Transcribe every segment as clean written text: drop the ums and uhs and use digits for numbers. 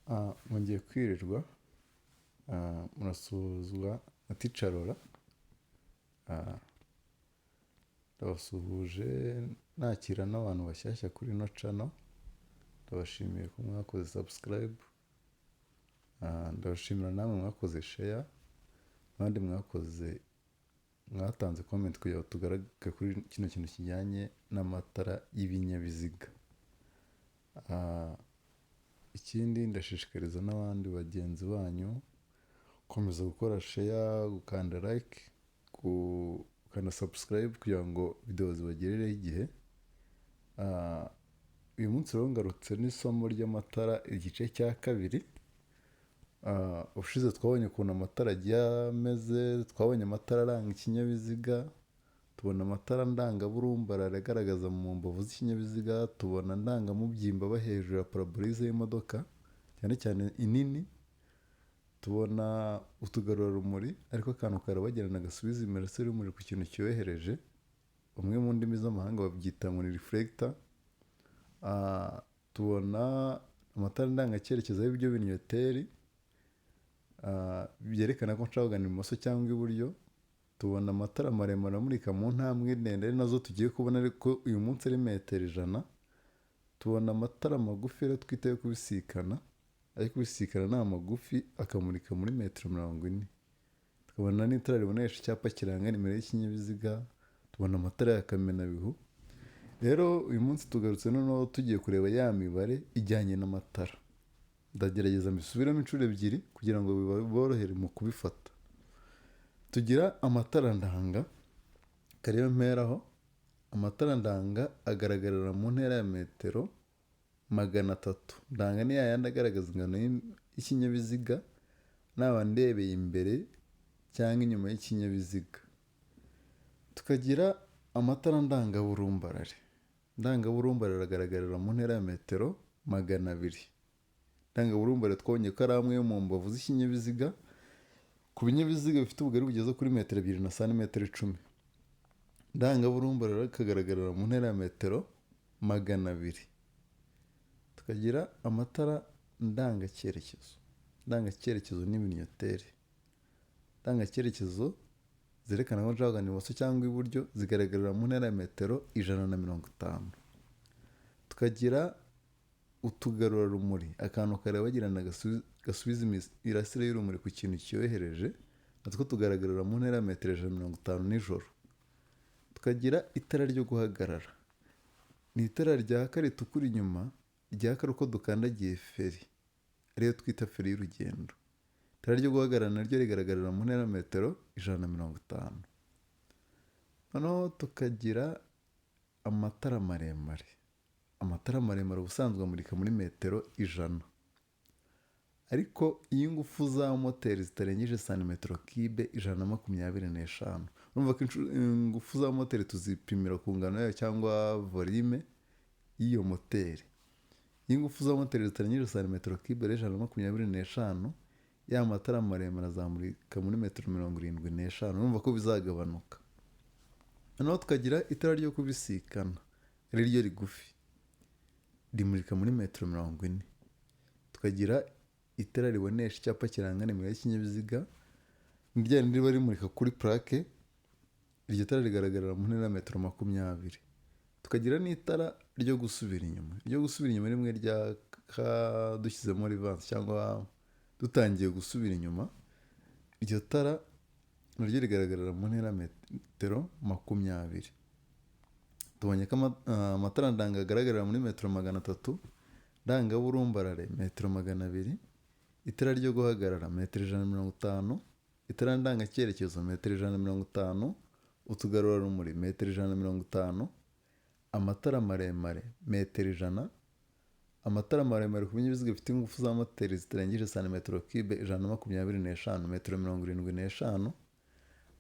Mwongeye kwirirwa, murasuhuzwa na Teacher Laura. Ndabasuhuje nakira n'abantu bashyashya kuri ino channel. Ndabashimiye ko mwakoze subscribe. Ndabashimira namwe mwakoze share, abandi mwatanze comment kugira ngo tugaragare kuri kino kintu kijyanye n'amatara y'ibinyabiziga. Ikindi ndashishikariza n'abandi bagenzi banyu gukomeza gukora share, gukanda like, gukanda subscribe kugira ngo video zibagerereho igihe. Uyu munsi rero ngarutse n'isomo ry'amatara igice cya kabiri. Ubushize twabonye ukuntu amatara agiye ameze, twabonye amatara aranga ikinyabiziga, tubona amatara ndangaburumbarare agaragaza mu mbavu z'ikinyabiziga, tubona ndangamubyimba aba hejuru ya parabolize y'imodoka cyane cyane inini, tubona utugarurarumuri ariko akantu karabagirana gasubiza imirasire y'umuriro ku kintu cyohereje, bamwe mu ndimi z'amahanga babyita ngo ni reflector. Tubona amatara ndangacyerekezo y'ibyo binyoteri byerekana ko nshaka kugana ibumoso cyangwa iburyo. Tubona amatara maremare amurika mu ntambwe ndende ari nazo tugiye kubona ariko uyu munsi ari metero 100. Tubona amatara magufi rero twita yo kubisikana, ariko kubisikana ni amagufi akamurika muri metero 40. Tukabona n'itara ribonesha icyapa kiranga nimero y'ikinyabiziga. Tubona amatara ya kamenabihu. Rero uyu munsi tugarutse noneho tugiye kureba ya mibare ijyanye n'amatara. Ndagerageza mbisubiramo inshuro ebyiri kugira ngo biborohere mu kubifata. Tugira amatara ndanga, kareba mperaho. Amatara ndanga agaragarira mu ntera ya metero 300. Ndanga ni yayandi agaragaza ingano y'ikinyabiziga naba ndebeye imbere cyangwa inyuma y'ikinyabiziga. Tukagira amatara ndangaburumbarare. Ndangaburumbarare agaragarira mu ntera ya metero 200. Ndangaburumbarare twabonye ko ari amwe yo mu mbavu z'ikinyabiziga ku binyabiziga bifite ubugari bugeze kuri metero 2 na santimetero 10. Ndangaburumbarare akagaragarira mu ntera ya metero 200. Tukagira amatara ndangacyerekezo. Ndangacyerekezo ni ibinyoteri. Ndangacyerekezo zerekana ko nshaka kugana ibumoso cyangwa iburyo zigaragarira mu ntera ya metero 150. Tukagira utugarurarumuri, akantu karabagirana gasubiza imirasire y'urumuri ku kintu cyohereje, natwo tugaragarira mu ntera ya metero 150 nijoro. Tukagira itara ryo guhagarara. Ni itara ryaka ritukura inyuma, ryaka uko dukandagiye feri, ariyo twita feri y'urugendo. Itara ryo guhagarara naryo rigaragarira mu ntera ya metero 150. Noneho tukagira amatara maremare. Amatara maremare ubusanzwe amurika muri metero 100. Ariko iyo ingufu za moteri zitarengeje santimetero kibe 125. Urumva ko ingufu za moteri tuzipimira ku ngano yayo cyangwa volume y'iyo moteri. Iyo ingufu za moteri zitarengeje santimetero kibe 125, ya matara maremare azamurika muri metero 75. Urumva ko bizagabanuka. Noneho tukagira itara ryo kubisikana, ari ryo rigufi, rimurika muri metero 40. Tukagira itara ribonesha icyapa kiranga nimero y'ikinyabiziga, niryo riba rimurika kuri plaque. Iryo tara rigaragarira mu ntera ya metero 20. Tukagira n'itara ryo gusubira inyuma. Iryo gusubira inyuma rimwe ryaka dushyizemo reverse cyangwa dutangiye gusubira inyuma. Iryo tara naryo rigaragarira mu ntera ya metero 20. Tubonye ko amatara ndanga agaragarira muri metero 300, ndangaburumbarare metero 200, itara ryo guhagarara metero 150, itara ndangacyerekezo metero 150, utugarurarumuri metero 150, amatara maremare metero 100. Amatara maremare ku binyabiziga bifite ingufu za moteri zitarengeje santimetero kibe 125, metero 75.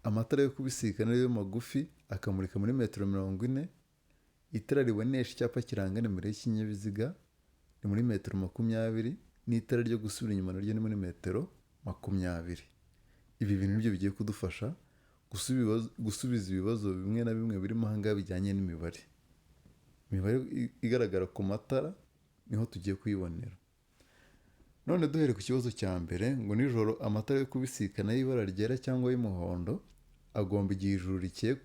Amatara yo kubisikana ariyo magufi akamurika muri metero 40. Itara ribonesha icyapa kiranga nimero y'ikinyabiziga ni muri metero 20, n'itara ryo gusubira inyuma naryo ni muri metero 20. Ibi bintu nibyo bigiye kudufasha gusubiza ibibazo bimwe na bimwe birimo ahangaha bijyanye n'imibare. Imibare igaragara ku matara niho tugiye kuyibonera. none duhere ku kibazo cya mbere ngo nijoro amatara yo kubisikana y'ibara ryera cyangwa y'umuhondo agomba igihe ijuru rikeye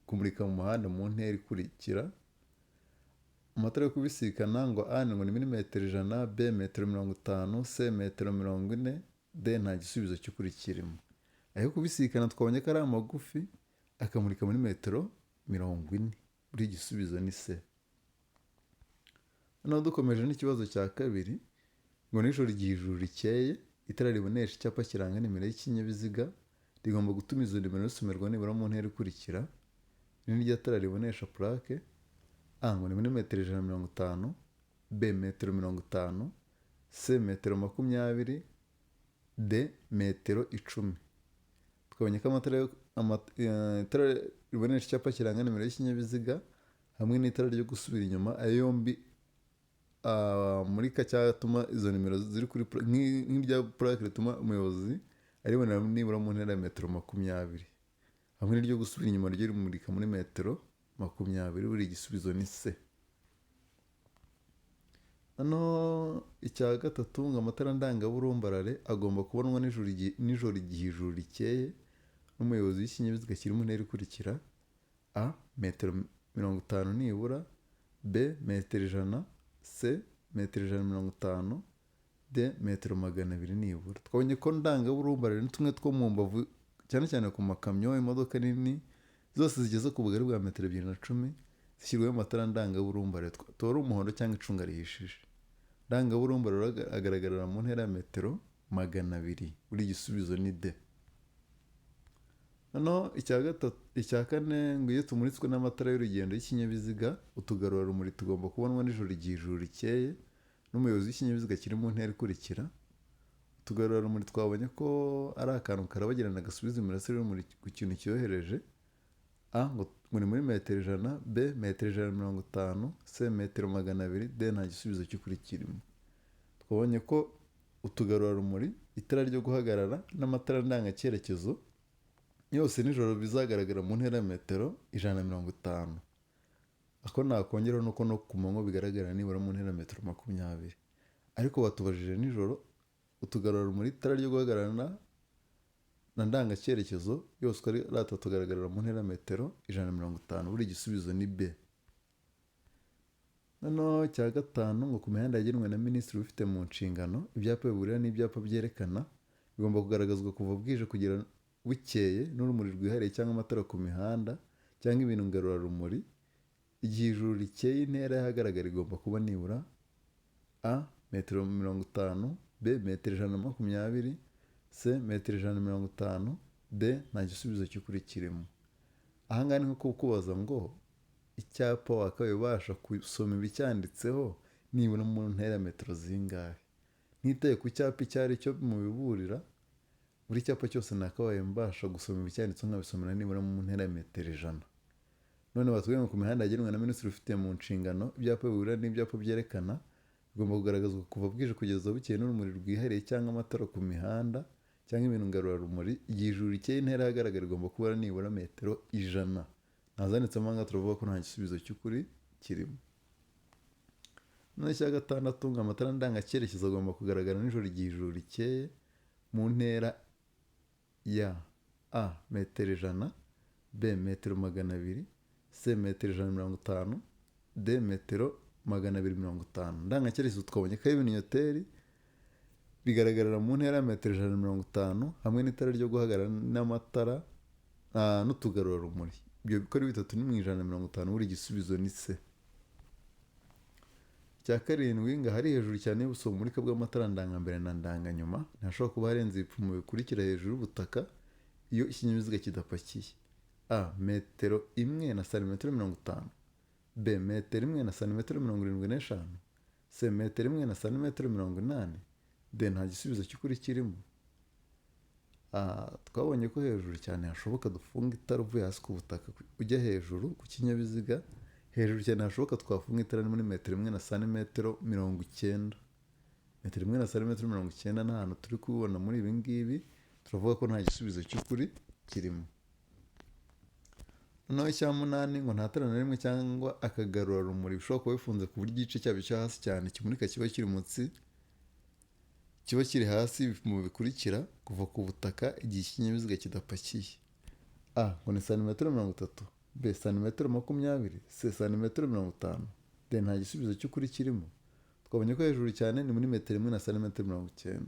kumurika mu muhanda mu ntera ikurikira. Amatara yo kubisikana ngo A ngo ni milimetero 100, B metero 50, C metero 40, D nta gisubizo cy'ukuri kirimo. Ayo kubisikana twabonye ko ari amagufi akamurika muri metero 40. Buri gisubizo ni C. Noneho dukomeje n'ikibazo cya kabiri ngo nijoro igihe ijuru rikeye itara ribonesha icyapa kiranga nimero y'ikinyabiziga rigomba gutuma izo nimero zisomerwa nibura mu ntera ikurikira. N'iryo tara ribonesha plaque A ngo ni milimetero 150, B metero 50, C metero 20, D metero 10. Twabonye ko itara ribonesha icyapa kiranga nimero y'ikinyabiziga hamwe n'itara ryo gusubira inyuma ayo yombi murika cyatuma izo nimero ziri kuri nk'irya plaque rituma umuyobozi aribonera nibura mu ntera ya metero 20 hamwe n'iryo gusubira inyuma ryo rimurika muri metero 20. Buri gisubizo ni C. Hano icya gatatu ngo amatara ndangaburumbarare agomba kubonwa nijoro igihe ijuru rikeye n'umuyobozi w'ikinyabiziga kiri mu ntera ikurikira. A metero 50 nibura, B metero 100, C metero 150, D metero 200 nibura. Twabonye ko ndangaburumbarare ni tumwe two mu mbavu cyane cyane ku makamyo, imodoka nini zose zigeze ku bugari bwa metero 210 zishyirwaho amatara ndangaburumbarare tora umuhondo cyangwa icunga rihishije. Ndangaburumbarare agaragarira mu ntera ya metero 200. Buri gisubizo ni D. Hano icya kane ngo iyo tumuritswe n'amatara y'urugendo y'ikinyabiziga utugarurarumuri tugomba kubonwa nijoro igihe ijuru rikeye n'umuyobozi w'ikinyabiziga kiri mu ntera ikurikira. Utugarurarumuri twabonye ko ari akantu karabagirana gasubiza imirasire y'urumuri ku kintu cyohereje. A ngo ni muri metero 100, B metero 150, C metero 200, D nta gisubizo cy'ukuri kirimo. Twabonye ko utugarurarumuri, itara ryo guhagarara n'amatara ndangacyerekezo yose nijoro bizagaragara mu ntera ya metero 150. Ako nakongeraho nuko no ku manywa bigaragara nibura mu ntera ya metero 20. Ariko batubajije nijoro utugarurarumuri, itara ryo guhagarara na ndangacyerekezo yose uko ari atatu tugaragarira mu ntera ya metero 150. Buri gisubizo ni B. Hano cya gatanu ngo ku mihanda yagenwe na minisitiri ufite mu nshingano ibyapa biburira n'ibyapa byerekana bigomba kugaragazwa kuva bwije kugera bukeye n'urumuri rwihariye cyangwa amatara ku mihanda cyangwa ibintu ngarurarumuri. Igihe ijuru rikeye intera y'ahagaragara igomba kuba nibura A metero 50, B metero 120, C metero 150, D nta gisubizo cy'ukuri kirimo. Ahangaha ni nko kukubaza ngo icyapa wakabaye ubasha gusoma ibicyanditseho nibura mu ntera ya metero zingahe. Ntitaye ku cyapa icyo ari cyo mu biburira, buri cyapa cyose nakabaye mbasha gusoma ibicyanditseho nkabisomera nibura mu ntera ya metero 100. None batubwiye ngo ku mihanda yagenwe na minisitiri ufite mu nshingano ibyapa biburira n'ibyapa byerekana bigomba kugaragazwa kuva bwije kugeza bukeye n'urumuri rwihariye cyangwa amatara ku mihanda cyangwa ibintu ngarurarumuri. Igihe ijuru rikeye intera y'ahagaragara igomba kuba nibura metero 100. Ntazanditsemo aha turavuga ko nta gisubizo cy'ukuri kirimo. None icya gatandatu ngo amatara ndangacyerekezo agomba kugaragara nijoro igihe ijuru rikeye mu ntera ya A metero 100, B metero 200, C metero 150, D metero 250. Ndangacyerekezo twabonye ko ari ibinyoteri bigaragarira mu ntera ya metero 150 hamwe n'itara ryo guhagarara n'amatara n'utugarurarumuri. Ibyo bikora bitatu ni mu 150. Buri gisubizo ni C. Cya karindwi ngo hari hejuru cyane y'ubuso bumurika bw'amatara ndangambere na ndanganyuma ntashobora kuba harenze ibipimo bikurikira hejuru y'ubutaka iyo ikinyabiziga kidapakiye. A metero 1 na santimetero 50, B metero 1 na santimetero 75, C metero 1 na santimetero 80, D nta gisubizo cy'ukuri kirimo. Twabonye ko hejuru cyane hashoboka dufunga itara uvuye hasi ku butaka ujya hejuru ku kinyabiziga. Hejuru cyane hashoboka twafunga itara ni muri metero 1 na santimetero 90. Metero 1 na santimetero 90 n'ahantu turi kubibona muri ibi ngibi turavuga ko nta gisubizo cy'ukuri kirimo. Noneho icya munani ngo nta tara na rimwe cyangwa akagarurarumuri bishobora kuba bifunze ku buryo igice cyabyo cyo hasi cyane kimurika kiba kiri munsi kiba kiri hasi ibipimo bikurikira kuva ku butaka igihe ikinyabiziga kidapakiye. A ngo ni santimetero 30, B santimetero 20, C santimetero 50. D nta gisubizo cy'ukuri kirimo. Twabonye ko hejuru cyane ni muri metero 1 na santimetero 90.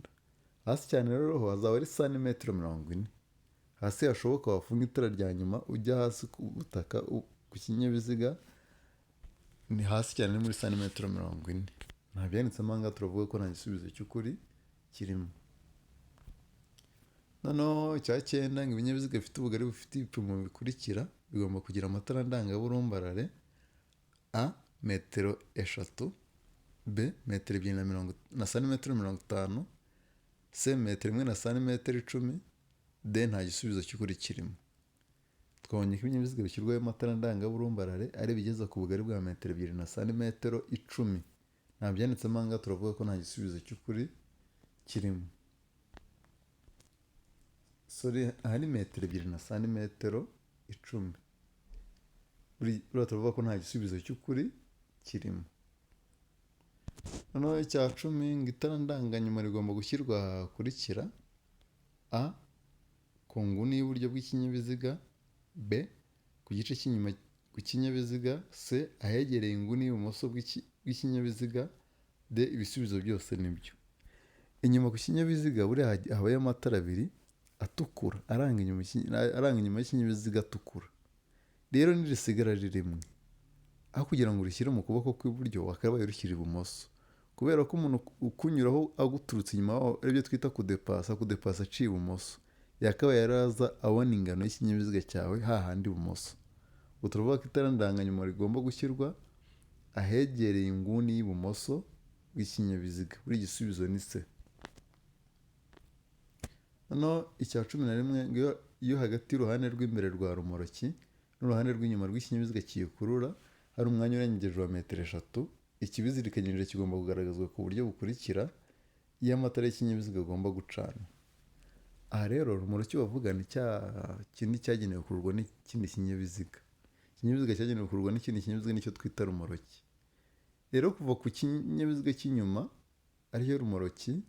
Hasi cyane rero ho hazaba ari santimetero 40. Hasi hashoboka wafunga itara rya nyuma ujya hasi ku butaka ku kinyabiziga ni hasi cyane ni muri santimetero 40. Nta byanditsemo aha ngaha turavuga ko nta gisubizo cy'ukuri kirimo. Noneho icya cyenda ngo ibinyabiziga bifite ubugari bufite ibipimo bikurikira bigomba kugira amatara ndangaburumbarare: A metero 3, B metero 2 na santimetero 50, C metero 1 na santimetero 10. D nta gisubizo cy'ukuri kirimo. Twabonye ko ibinyabiziga bishyirwaho amatara ndangaburumbarare ari bigeza ku bugari bwa metero 2 na santimetero 10. Nta byanditsemo aha ngaha turavuga ko nta gisubizo cy'ukuri kirimo. Aha ni metero 2 na santimetero 10. Buriya turavuga ko nta gisubizo cy'ukuri kirimo. Noneho icya 10 ngo itara ndanganyuma rigomba gushyirwa ahakurikira: A ku nguni y'uburyo bw'ikinyabiziga, B ku gice cy'inyuma ku kinyabiziga, C ahegereye inguni y'ibumoso bw'ikinyabiziga, D ibisubizo byose nibyo. Inyuma ku kinyabiziga buriya habayo amatara abiri atukura aranga inyuma y'ikinyabiziga atukura. Rero nirisigara ari rimwe, aho kugira ngo urishyire mu kuboko kw'iburyo wakabaye urushyira ibumoso, kubera ko umuntu ukunyuraho aguturutse inyuma aribyo twita kudepasa aciye ibumoso, yakabaye yaraza abona ingano y'ikinyabiziga cyawe hahandi ibumoso. Ubwo turavuga ko itara ndanganyuma rigomba gushyirwa ahegereye inguni y'ibumoso bw'ikinyabiziga. Buri gisubizo ni C. Noneho icya 11 ngo iyo hagati y'uruhande rw'imbere rwa rumoroki n'uruhande rw'inyuma rw'ikinyabiziga kiyikurura hari umwanya urengeje wa metero 3, ikibizirikanyije kigomba kugaragazwa ku buryo bukurikira iyo amatara y'ikinyabiziga agomba gucana. Aha rero rumoroki bavuga ni cya kindi cyagenewe kururwa n'ikindi kinyabiziga. Ikinyabiziga cyagenewe kururwa n'ikindi kinyabiziga nicyo twita rumoroki. Rero kuva ku kinyabiziga cy'inyuma ariyo rumoroki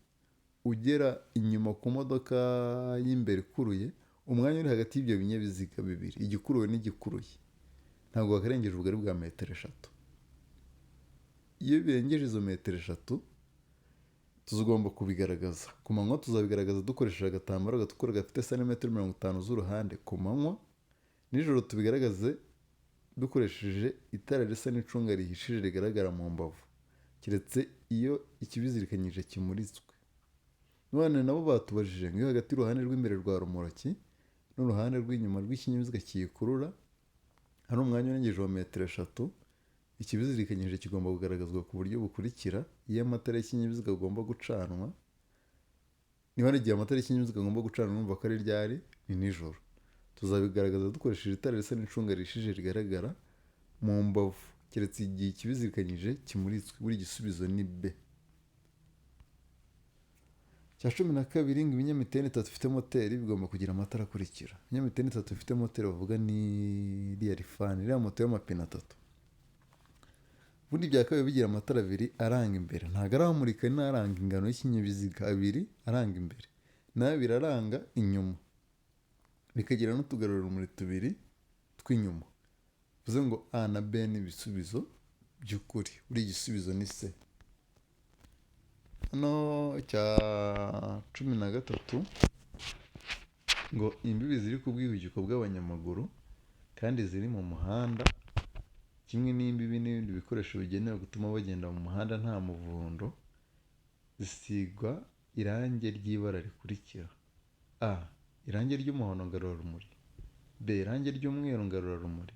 ugera inyuma ku modoka y'imbere ikuruye, umwanya uri hagati y'ibyo binyabiziga bibiri, igikuruwe n'igikuruye, ntabwo wakarengeje ubugari bwa metero 3. Iyo birengeje izo metero 3 tuzagomba kubigaragaza. Ku manywa tuzabigaragaza dukoresheje agatambaro gatukura gafite santimetero 50 z'uruhande ku manywa. Nijoro tubigaragaze dukoresheje itara risa n'icunga rihishije rigaragara mu mbavu, keretse iyo ikibizirikanyije kimuritswe. None nabo batubajije ngo iyo hagati y'uruhande rw'imbere rwa rumoroki n'uruhande rw'inyuma rw'ikinyabiziga kiyikurura hari umwanya urengeje wa metero 3, ikibizirikanyije kigomba kugaragazwa ku buryo bukurikira iyo amatara y'ikinyabiziga agomba gucanwa. Niba ari igihe amatara y'ikinyabiziga agomba gucanwa numva ko ari ryari, ni nijoro. Tuzabigaragaza dukoresheje itara risa n'icunga rihishije rigaragara mu mbavu, keretse igihe ikibizirikanyije kimuritswe. Buri gisubizo ni B. Cya 12 ngo ibinyamitende 3 bifite moteri bigomba kugira amatara akurikira. Ibinyamitende 3 bifite moteri bavuga ni iriya rifani, iriya moto y'amapine 3. Ubundi byakabaye bigira amatara 2 aranga imbere, ntabwo aramurika n'aranga ingano y'ikinyabiziga, 2 aranga imbere n'2 aranga inyuma, bikagira n'utugarura urumuri 2 tw'inyuma. Bivuze ngo A na B ni ibisubizo by'ukuri. Buri gisubizo ni C. Hano cya 13 ngo imbibi ziri ku bwihugiko bw'abanyamaguru kandi ziri mu muhanda, kimwe n'imbibi n'ibindi bikoresho bigenewe gutuma bagenda mu muhanda nta muvundo, zisigwa irangi ry'ibara rikurikira: A irangi ry'umuhondo ngarurarumuri, B irangi ry'umweru ngarurarumuri,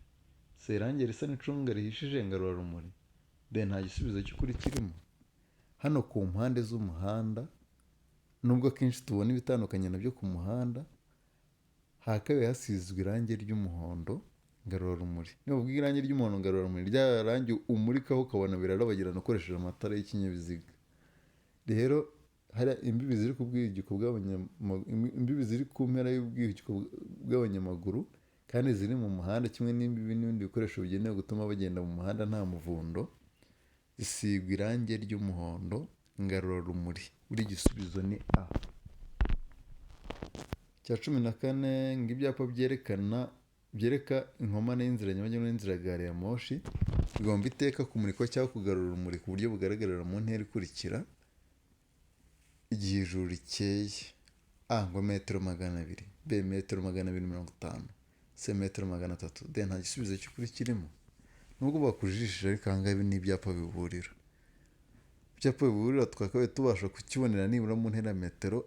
C irangi risa n'icunga rihishije ngarurarumuri. D nta gisubizo cy'ukuri kirimo. Hano ku mpande z'umuhanda, nubwo akenshi tubona ibitandukanye nabyo ku muhanda, hakabaye hasizwe irangi ry'umuhondo ngarurarumuri. Niba uvuga irangi ry'umuhondo ngarurarumuri, rya rangi umurikaho ukabona birarabagirana ukoresheje amatara y'ikinyabiziga. Rero hari imbibi ziri ku bwihugiko imbibi ziri ku mpera y'ubwihugiko bw'abanyamaguru kandi ziri mu muhanda, kimwe n'imbibi n'ibindi bikoresho bigenewe gutuma bagenda mu muhanda nta muvundo, zisigwa irangi ry'umuhondo ngarurarumuri. buri gisubizo ni A. Icya 14 ngo ibyapa byereka inkomane y'inzira nyabagendwa n'inzira ya gari ya moshi bigomba iteka kumurikwa cyangwa kugarura urumuri ku buryo bugaragarira mu ntera ikurikira igihe ijuru rikeye. A ngo metero 200, B metero 250, C metero 300, D nta gisubizo cy'ukuri kirimo. Nubwo bakujijishije ariko aha ngaha ni ibyapa biburira. Ibyapa biburira twakabaye tubasha kukibonera nibura mu ntera metero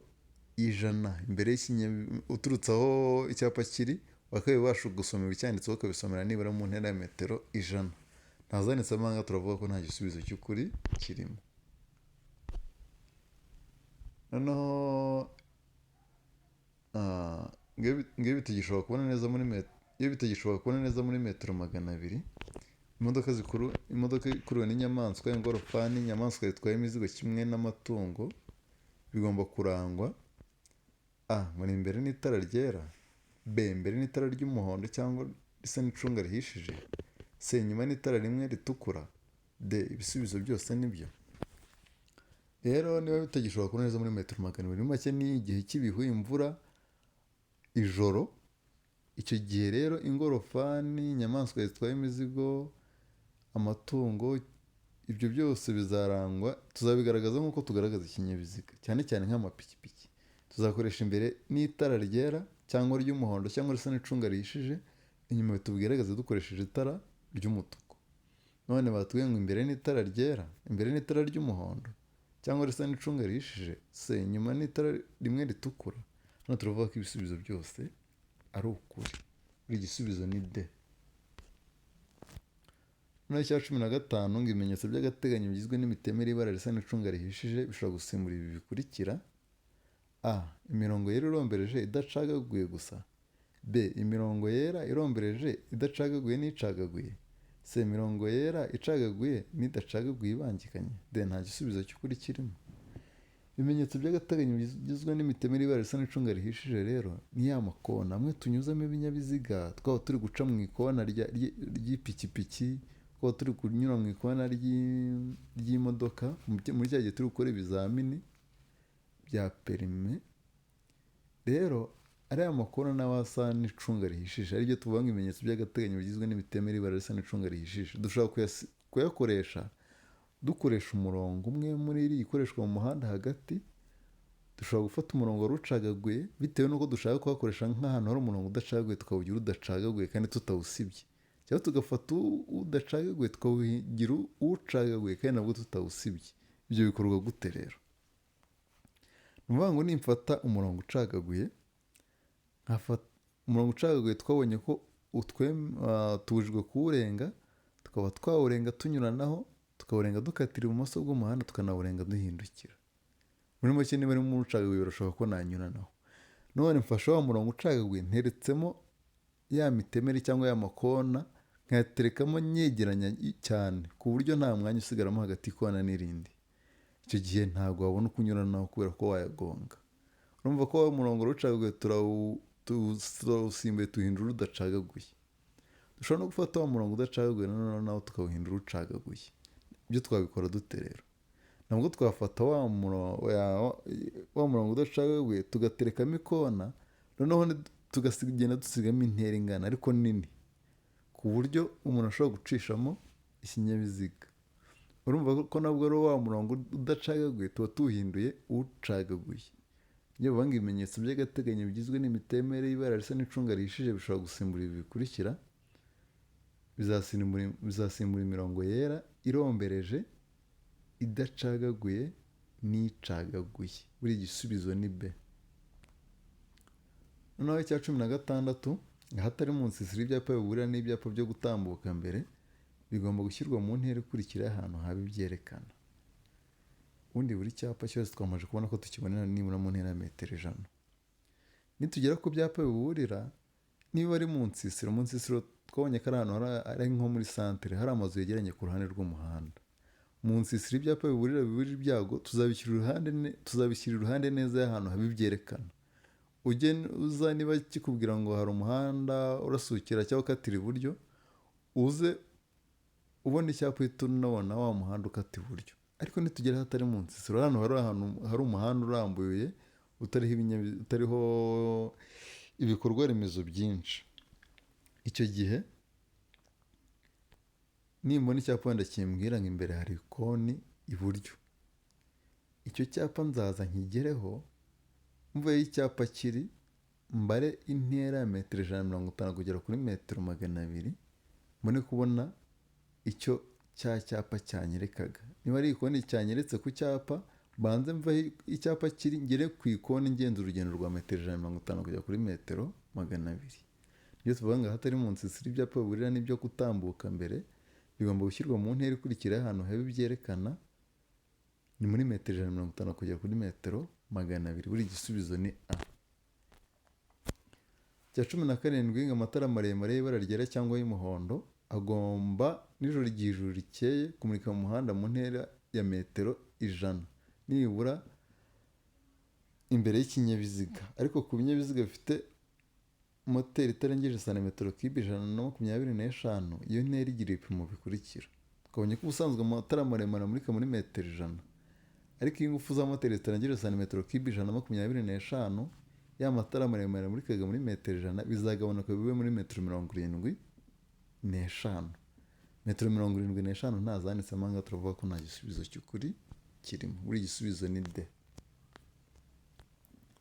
100 imbere uturutse aho icyapa kiri, wakabaye ubasha gusoma ibyanditseho ukabisomera nibura mu ntera ya metero 100. Ntazanditse amanga turavuga ko nta gisubizo cy'ukuri kirimo. Noneho iyo bitagishobora kubona neza muri metero 200, imodoka ikuruwe n'inyamaswa, ingorofani, inyamaswa zitwaye imizigo kimwe n'amatungo bigomba kurangwa A ngo ni imbere n'itara ryera, B imbere n'itara ry'umuhondo cyangwa risa n'icunga rihishije, C inyuma n'itara rimwe ritukura, D ibisubizo byose nibyo. Rero niba bitagishobora kubona neza muri metero 200, muri make ni igihe cy'ibihu, imvura, ijoro. Icyo gihe rero ingorofani, inyamaswa zitwaye imizigo, amatungo, ibyo byose bizarangwa, tuzabigaragaza nk'uko tugaragaza ikinyabiziga, cyane cyane nk'amapikipiki. Tuzakoresha imbere n'itara ryera cyangwa ry'umuhondo cyangwa risa n'icunga rihishije, inyuma tubigaragaze dukoresheje itara ry'umutuku. None batubwiye ngo imbere n'itara ryera, imbere n'itara ry'umuhondo cyangwa risa n'icunga rihishije, C inyuma n'itara rimwe ritukura. Hano turavuga ko ibisubizo byose ari ukuri. Buri gisubizo ni D. Noneho icya 15 ngo ibimenyetso by'agateganyo bigizwe n'imitemeri y'ibara risa n'icunga rihishije bishobora gusimbura ibi bikurikira: A imirongo yera irombereje idacagaguye gusa, B imirongo yera irombereje idacagaguye n'icagaguye, C imirongo yera icagaguye n'idacagaguye ibangikanye, D nta gisubizo cy'ukuri kirimo. Ibimenyetso by'agateganyo bigizwe n'imitemeri y'ibara risa n'icunga rihishije rero ni ya makona amwe tunyuzamo ibinyabiziga, twaba turi guca mu ikona ry'ipikipiki, twaba turi kunyura mu ikona ry'imodoka, muri cya gihe turi gukora ibizamini bya perime. Rero ariya makona nawe asa n'icunga rihishije, aribyo tuvuga ngo ibimenyetso by'agateganyo bigizwe n'imitemeri y'ibara risa n'icunga rihishije. Dushobora kuyakoresha dukoresha umurongo umwe muri iri ikoreshwa mu muhanda hagati. Dushobora gufata umurongo wari ucagaguye bitewe n'uko dushaka kuhakoresha nk'ahantu hari umurongo udacagaguye, tukawugira udacagaguye kandi tutawusibye, cyangwa tugafata udacagaguye tukawugira ucagaguye kandi nabwo tutawusibye. Ibyo bikorwa gute rero? Ni ukuvuga ngo nimfata umurongo ucagaguye, twabonye ko tubujijwe kuwurenga, tukaba twawurenga tunyuranaho, tukawurenga dukatira ibumoso bw'umuhanda, tukanawurenga duhindukira. Muri make niba ari mu ucagaguye birashoboka ko nanyuranaho. None mfashe wa murongo ucagaguye, nteretsemo ya mitemeri cyangwa ya makona, nkayaterekamo nyegeranya cyane ku buryo nta mwanya usigaramo hagati y'ikona n'irindi. Icyo gihe ntabwo wabona uko unyuranaho kubera ko wayagonga. Urumva ko wa murongo ucagaguye turawusimbuye tuhindura udacagaguye. Dushobora no gufata wa murongo udacagaguye nawo tukawuhindura ucagaguye. Ibyo twabikora dute rero? Ntabwo twafata wa murongo udacagaguye tugaterekamo ikona, noneho tugenda dusigamo intera ingana ariko nini, ku buryo umuntu ashobora gucishamo ikinyabiziga. Urumva ko nabwo ari wa murongo udacagaguye tuba tuwuhinduye ucagaguye. Iyo bavuga ngo ibimenyetso by'agateganyo bigizwe n'imitemeri y'ibara risa n'icunga rihishije bishobora gusimbura ibi bikurikira: bizasimbura imirongo yera irombereje, idacagaguye n'icagaguye. Buri gisubizo ni B. Noneho icya 16 ahatari mu nsisiro ibyapa biburira n'ibyapa byo gutambuka mbere bigomba gushyirwa mu ntera ikurikira y'ahantu haba ibyerekana. Ubundi buri cyapa cyose twamaze kubona ko tukibonera nibura mu ntera ya metero 100. Nitugera ku byapa biburira, niba ari mu nsisiro twabonye ko ari ahantu ari nko muri santere, hari amazu yegeranye ku ruhande rw'umuhanda. Mu nsisiro ibyapa biburira ibyago tuzabishyira iruhande neza y'ahantu haba ibyerekana. Uza niba kikubwira ngo hari umuhanda urasukira cyangwa ukatira iburyo, uze ubona icyapa uhita unabona wa muhanda ukata iburyo. ariko nitugera hatari mu nsisiro, hano hari umuhanda urambuye utariho ibikorwa remezo byinshi, icyo gihe nimbona icyapa wenda kimbwira ngo imbere hari ikoni iburyo, icyo cyapa nzaza nkigereho, mvuye icyapa kiri mbare intera ya metero 150 kugera kuri metero 200, mbone kubona icyo cya cyapa cyanyerekaga. Niba ari ikoni cyanyeretse ku cyapa, banze mvaho icyapa kiri ngere ku ikoni ngenza urugendo rwa metero 150 kugera kuri metero 200. Iyo tuvuga ngo hatari mu nsisiro ibyapa biburira n'ibyo gutambuka mbere, bigomba gushyirwa mu ntera ikurikira ahantu haba ibyerekana, ni muri metero 150 kugera kuri metero 200. Buri gisubizo ni A. Cya 17, ngo amatara maremare y'ibara ryera cyangwa y'umuhondo agomba nijoro igihe ijuru rikeye kumurika mu muhanda mu ntera ya metero 100 nibura imbere y'ikinyabiziga, ariko ku binyabiziga bifite moteri itarengeje santimetero kibe 125, iyo ntera igira ibipimo bikurikira. Twabonye ko ubusanzwe amatara maremare amurika muri metero 100, ariko iyo ingufu za moteri zitarengeje santimetero kibe 125, ya matara maremare amurikaga muri metero 100 bizagabanuka bibe muri metero 75. Metero 75 ntazanditsemo aha, turavuga ko nta gisubizo cy'ukuri kirimo. Buri gisubizo ni D.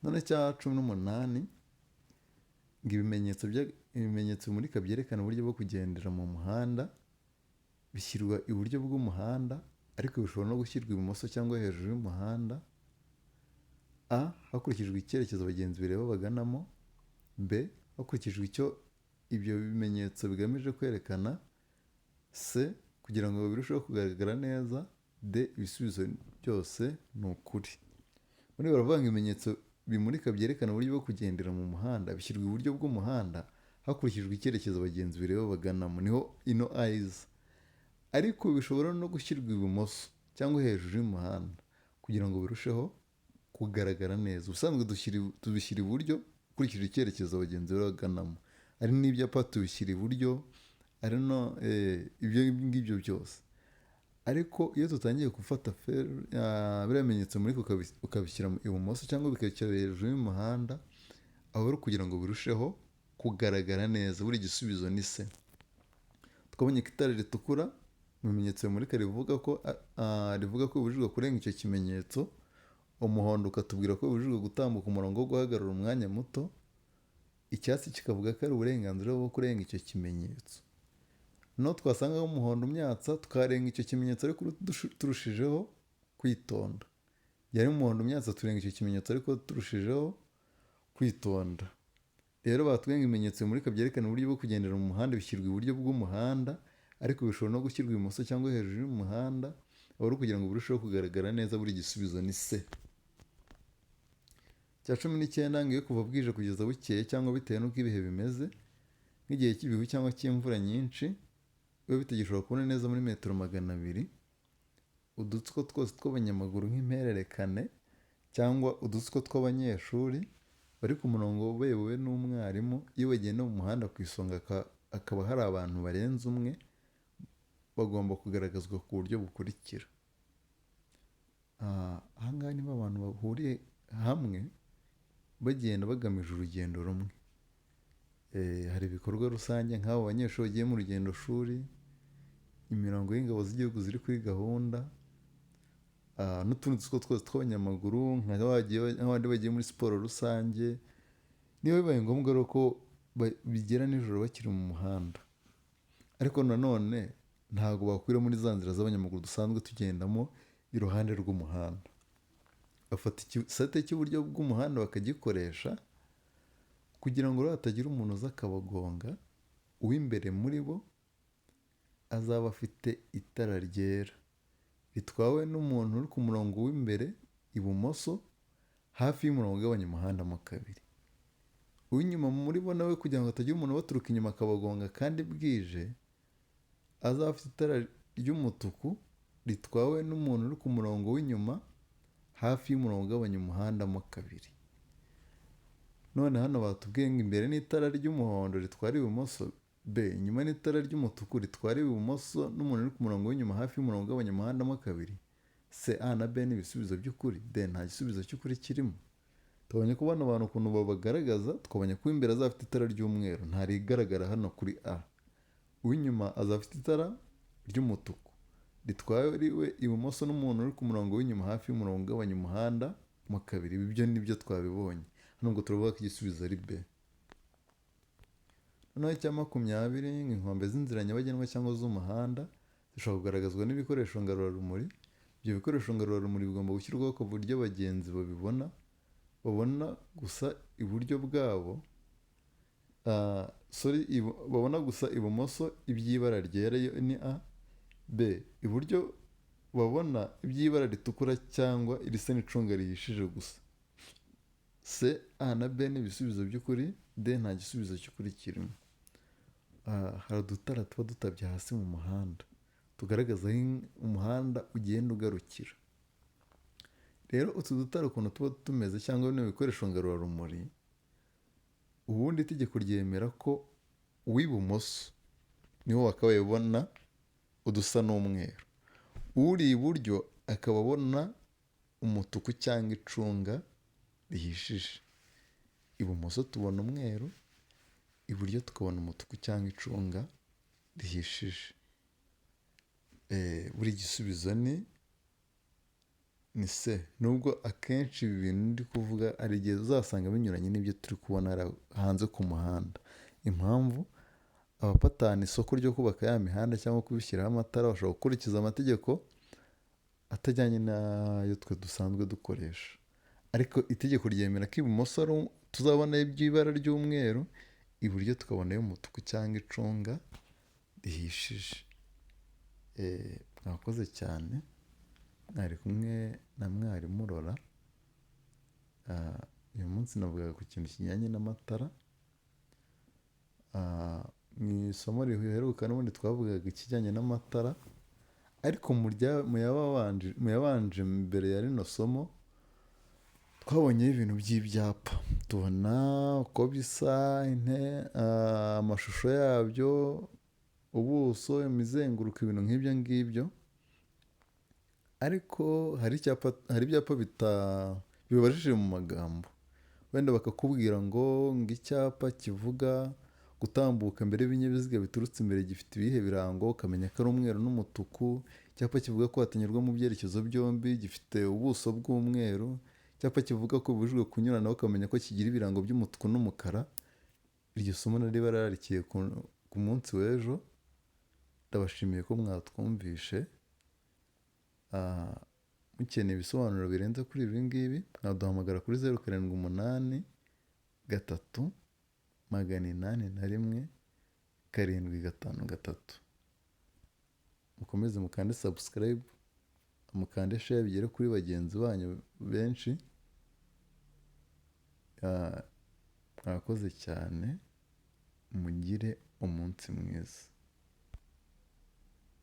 None cya 18, ngo ibimenyetso bimurika byerekana uburyo bwo kugendera mu muhanda bishyirwa iburyo bw'umuhanda, ariko bishobora no gushyirwa ibumoso cyangwa hejuru y'umuhanda. A, hakurikijwe icyerekezo abagenzi bireba baganamo. B, hakurikijwe icyo ibyo bimenyetso bigamije kwerekana. C, kugira ngo birusheho kugaragara neza. D, ibisubizo byose ni ukuri. Muri baravuga ngo ibimenyetso bimurika byerekana uburyo bwo kugendera mu muhanda bishyirwa iburyo bw'umuhanda hakurikijwe icyerekezo abagenzi bireba baganamo, niho ino eyes. Ariko bishobora no gushyirwa ibumoso cyangwa hejuru y'umuhanda kugira ngo birusheho kugaragara neza. Ubusanzwe tubishyira iburyo ukurikije icyerekezo abagenzi baganamo, ari n'ibyapa tubishyira iburyo, ari no ibyo ngibyo byose. Ariko iyo tutangiye gufata biriya bimenyetso muri ukabishyira ibumoso cyangwa bikabishyira hejuru y'umuhanda, aho ari kugira ngo birusheho kugaragara neza. Buri gisubizo ni C. Twabonye ko itara ritukura mu bimenyetso bimurika rivuga ko bibujijwe kurenga icyo kimenyetso. Umuhondo ukatubwira ko bibujijwe gutambuka umurongo wo guhagarara umwanya muto. Icyatsi kikavuga ko ari uburenganzira bwo kurenga icyo kimenyetso. No twasanga umuhondo umyatsa tukarenga icyo kimenyetso, ariko turushijeho kwitonda. Yari umuhondo umyatsa turenga icyo kimenyetso, ariko turushijeho kwitonda. Rero batubwiye ngo ibimenyetso bimurika byerekana uburyo bwo kugendera mu muhanda bishyirwa iburyo bw'umuhanda, ariko bishobora no gushyirwa ibumoso cyangwa hejuru y'umuhanda, aho ari kugira ngo birusheho kugaragara neza. Buri gisubizo ni C. Cya 19, ngo iyo kuva bwije kugeza bukeye cyangwa bitewe n'uko ibihe bimeze, nk'igihe cy'ibihu cyangwa cy'imvura nyinshi, biba bitagishobora kubona neza muri metero 200, udutsiko twose tw'abanyamaguru nk'impererekane cyangwa udutsiko tw'abanyeshuri bari ku murongo uyobowe n'umwarimu, iyo bagenda mu muhanda ku isonga hakaba hari abantu barenze umwe, bagomba kugaragazwa ku buryo bukurikira. Aha ngaha niba abantu bahuriye hamwe bagenda bagamije urugendo rumwe, hari ibikorwa rusange nk'abo banyeshuri bagiye mu rugendo shuri, imirongo y'ingabo z'igihugu ziri kuri gahunda, n'utundi dutsiko twose tw'abanyamaguru nk'abandi bagiye muri siporo rusange. Niba bibaye ngombwa rero ko bigera nijoro bakiri mu muhanda, ariko nanone ntabwo bakwira muri za nzira z'abanyamaguru dusanzwe tugendamo iruhande rw'umuhanda. Bafata igisate cy'iburyo bw'umuhanda bakagikoresha kugira ngo hatagira umuntu uza akabagonga. Uw'imbere muri bo azaba afite itara ryera ritwawe n'umuntu uri ku murongo w'imbere ibumoso hafi y'umurongo ugabanya umuhanda mo kabiri. Uw'inyuma muri bo nawe kugira ngo hatagira umuntu baturuka inyuma akabagonga kandi bwije, azaba afite itara ry'umutuku ritwawe n'umuntu uri ku murongo w'inyuma hafi y'umurongo ugabanya umuhanda mo kabiri. None hano batubwiye ngo imbere n'itara ry'umuhondo ritwara ibumoso, B, inyuma n'itara ry'umutuku ritwara ibumoso n'umuntu uri ku murongo w'inyuma hafi y'umurongo ugabanya umuhanda mo kabiri. se a na b ni ibisubizo by'ukuri, d nta gisubizo cy'ukuri kirimo. Tubonye ko bano abantu ukuntu babagaragaza, twabonye ko imbere azafite itara ry'umweru, ntarigaragara hano kuri a. Uw'inyuma azafite itara ry'umutuku ritwariwe ibumoso n'umuntu uri ku murongo w'inyuma hafi y'umurongo ugabanya umuhanda mo kabiri. Ibi byo nibyo twabibonye hano, ngo turavuga ko igisubizo ari b. Noneho icya 20, inkombe z'inzira nyabagendwa cyangwa z'umuhanda zishobora kugaragazwa n'ibikoresho ngarurarumuri. Ibyo bikoresho ngarurarumuri bigomba gushyirwaho ku buryo abagenzi babona gusa iburyo bwabo, babona gusa ibumoso iby'ibara ryera ni a. b iburyo babona iby'ibara ritukura cyangwa irisa n'icunga rihishije gusa. c a na b ni ibisubizo by'ukuri, d nta gisubizo cy'ukuri kirimo. Hari udutara tuba dutabye hasi mu muhanda tugaragaza aho umuhanda ugenda ugarukira. Rero utu dutara ukuntu tuba tumeze cyangwa bino bikoresho ngarurarumuri, ubundi itegeko ryemera ko uw'ibumoso niwo wakabaye ubona udusa n'umweru, uri iburyo akaba abona umutuku cyangwa icunga rihishije. Ibumoso tubona umweru, iburyo tukabona umutuku cyangwa icunga rihishije. Buri gisubizo ni c. Nubwo akenshi ibi bintu ndi kuvuga hari igihe uzasanga binyuranye n'ibyo turi kubona hanze ku muhanda. Impamvu abapatana isoko ryo kubaka ya mihanda cyangwa kubishyiraho amatara bashobora gukurikiza amategeko atajyanye n'ayo twe dusanzwe dukoresha, ariko itegeko ryemera ko ibumoso tuzabona iby'ibara ry'umweru, iburyo tukabona y'umutuku cyangwa icunga rihishije. Mwakoze cyane, mwari kumwe na mwarimu Rora. Uyu munsi navugaga ku kintu kijyanye n'amatara. Mu isomo riheruka n'ubundi twavugaga ikijyanye n'amatara, ariko mu yabanje mbere ya rino somo twabonyeho ibintu by'ibyapa. Tubona uko bisa, amashusho yabyo, ubuso, imizenguruko, ibintu nk'ibyo ngibyo. Ariko hari ibyapa bibajije mu magambo, wenda bakakubwira ngo icyapa kivuga gutambuka mbere y'ibinyabiziga biturutse imbere gifite ibihe birango, ukamenya ko ari umweru n'umutuku. Icyapa kivuga ko hatanyurwa mu byerekezo byombi gifite ubuso bw'umweru. Icyapa kivuga ko bibujijwe kunyuranaho, ukamenya ko kigira ibirango by'umutuku n'umukara. Iryo somo nari bararikiye ku munsi w'ejo. Ndabashimiye ko mwatwumvishe. Mukeneye ibisobanuro birenze kuri ibi ngibi mwaduhamagara kuri 078 3 801 753. Mukomeze mukande subscribe, mukande share bigere kuri bagenzi banyu benshi. Mwakoze cyane, mugire umunsi mwiza.